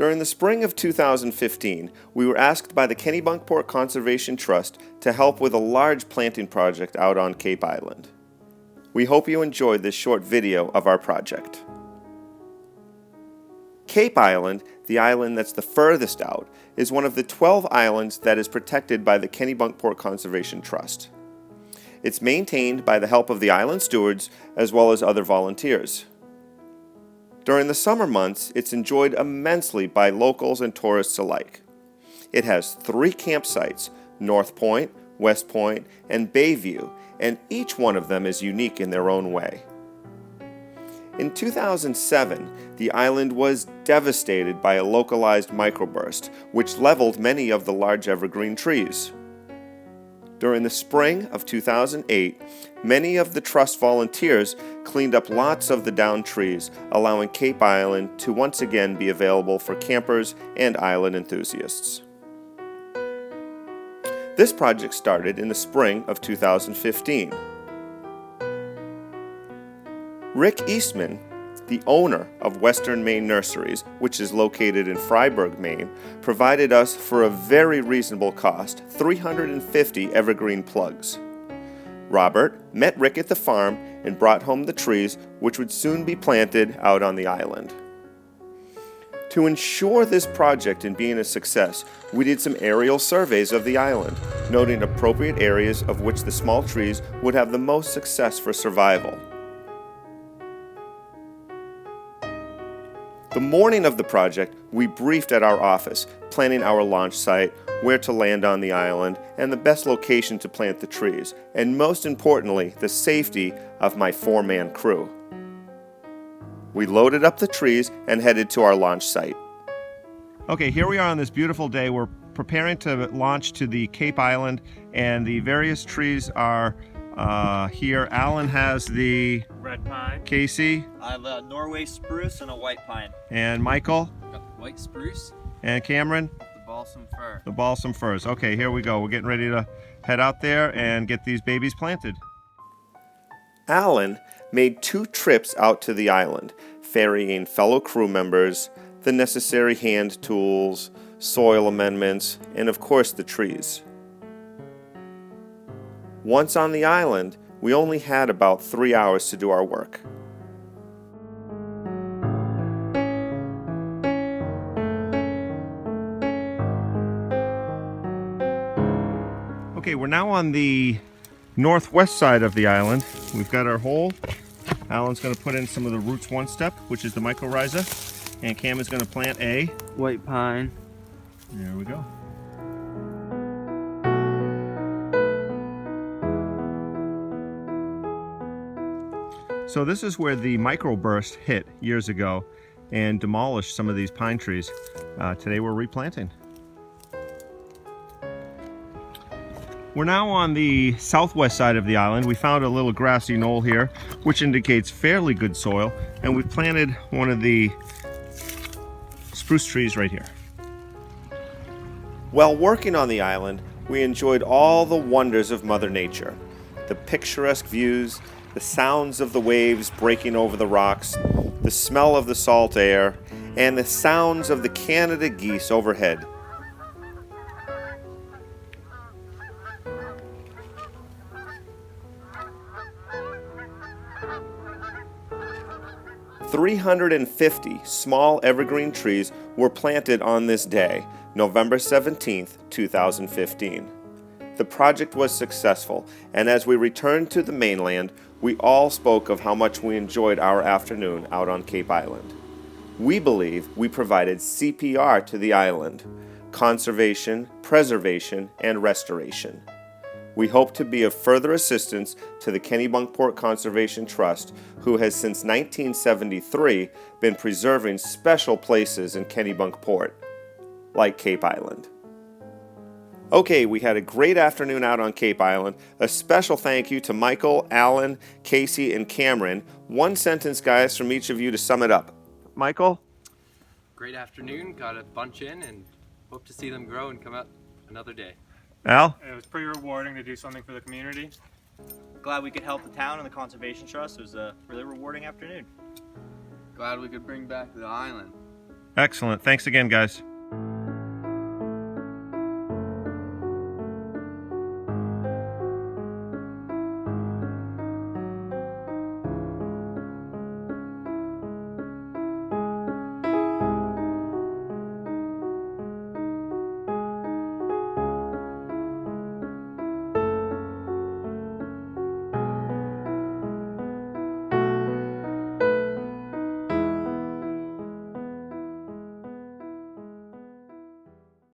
During the spring of 2015, we were asked by the Kennebunkport Conservation Trust to help with a large planting project out on Cape Island. We hope you enjoyed this short video of our project. Cape Island, the island that's the furthest out, is one of the 12 islands that is protected by the Kennebunkport Conservation Trust. It's maintained by the help of the island stewards as well as other volunteers. During the summer months, it's enjoyed immensely by locals and tourists alike. It has 3 campsites, North Point, West Point, and Bayview, and each one of them is unique in their own way. In 2007, the island was devastated by a localized microburst, which leveled many of the large evergreen trees. During the spring of 2008, many of the Trust volunteers cleaned up lots of the downed trees, allowing Cape Island to once again be available for campers and island enthusiasts. This project started in the spring of 2015. Rick Eastman, the owner of Western Maine Nurseries, which is located in Fryeburg, Maine, provided us for a very reasonable cost 350 evergreen plugs. Robert met Rick at the farm and brought home the trees, which would soon be planted out on the island. To ensure this project in being a success, we did some aerial surveys of the island, noting appropriate areas of which the small trees would have the most success for survival. The morning of the project, we briefed at our office, planning our launch site, where to land on the island, and the best location to plant the trees, and most importantly, the safety of my 4-man crew. We loaded up the trees and headed to our launch site. Okay, here we are on this beautiful day. We're preparing to launch to the Cape Island, and the various trees are here. Alan has the red pine. Casey. I have a Norway spruce and a white pine. And Michael. Got the white spruce. And Cameron. The balsam fir. The balsam firs. Okay, here we go. We're getting ready to head out there and get these babies planted. Alan made 2 trips out to the island, ferrying fellow crew members, the necessary hand tools, soil amendments, and of course the trees. Once on the island, we only had about 3 hours to do our work. Okay, we're now on the northwest side of the island. We've got our hole. Alan's going to put in some of the roots 1 step, which is the mycorrhiza, and Cam is going to plant a white pine. There we go. So this is where the microburst hit years ago and demolished some of these pine trees. Today we're replanting. We're now on the southwest side of the island. We found a little grassy knoll here, which indicates fairly good soil, and we've planted one of the spruce trees right here. While working on the island, we enjoyed all the wonders of Mother Nature. The picturesque views, the sounds of the waves breaking over the rocks, the smell of the salt air, and the sounds of the Canada geese overhead. "350 small evergreen trees were planted on this day, November 17th, 2015. The project was successful, and as we returned to the mainland, we all spoke of how much we enjoyed our afternoon out on Cape Island. We believe we provided CPR to the island: conservation, preservation, and restoration. We hope to be of further assistance to the Kennebunkport Conservation Trust, who has since 1973 been preserving special places in Kennebunkport, like Cape Island. Okay, we had a great afternoon out on Cape Island. A special thank you to Michael, Alan, Casey, and Cameron. 1 sentence, guys, from each of you to sum it up. Michael? Great afternoon. Got a bunch in and hope to see them grow and come out another day. Al? It was pretty rewarding to do something for the community. Glad we could help the town and the Conservation Trust. It was a really rewarding afternoon. Glad we could bring back the island. Excellent. Thanks again, guys.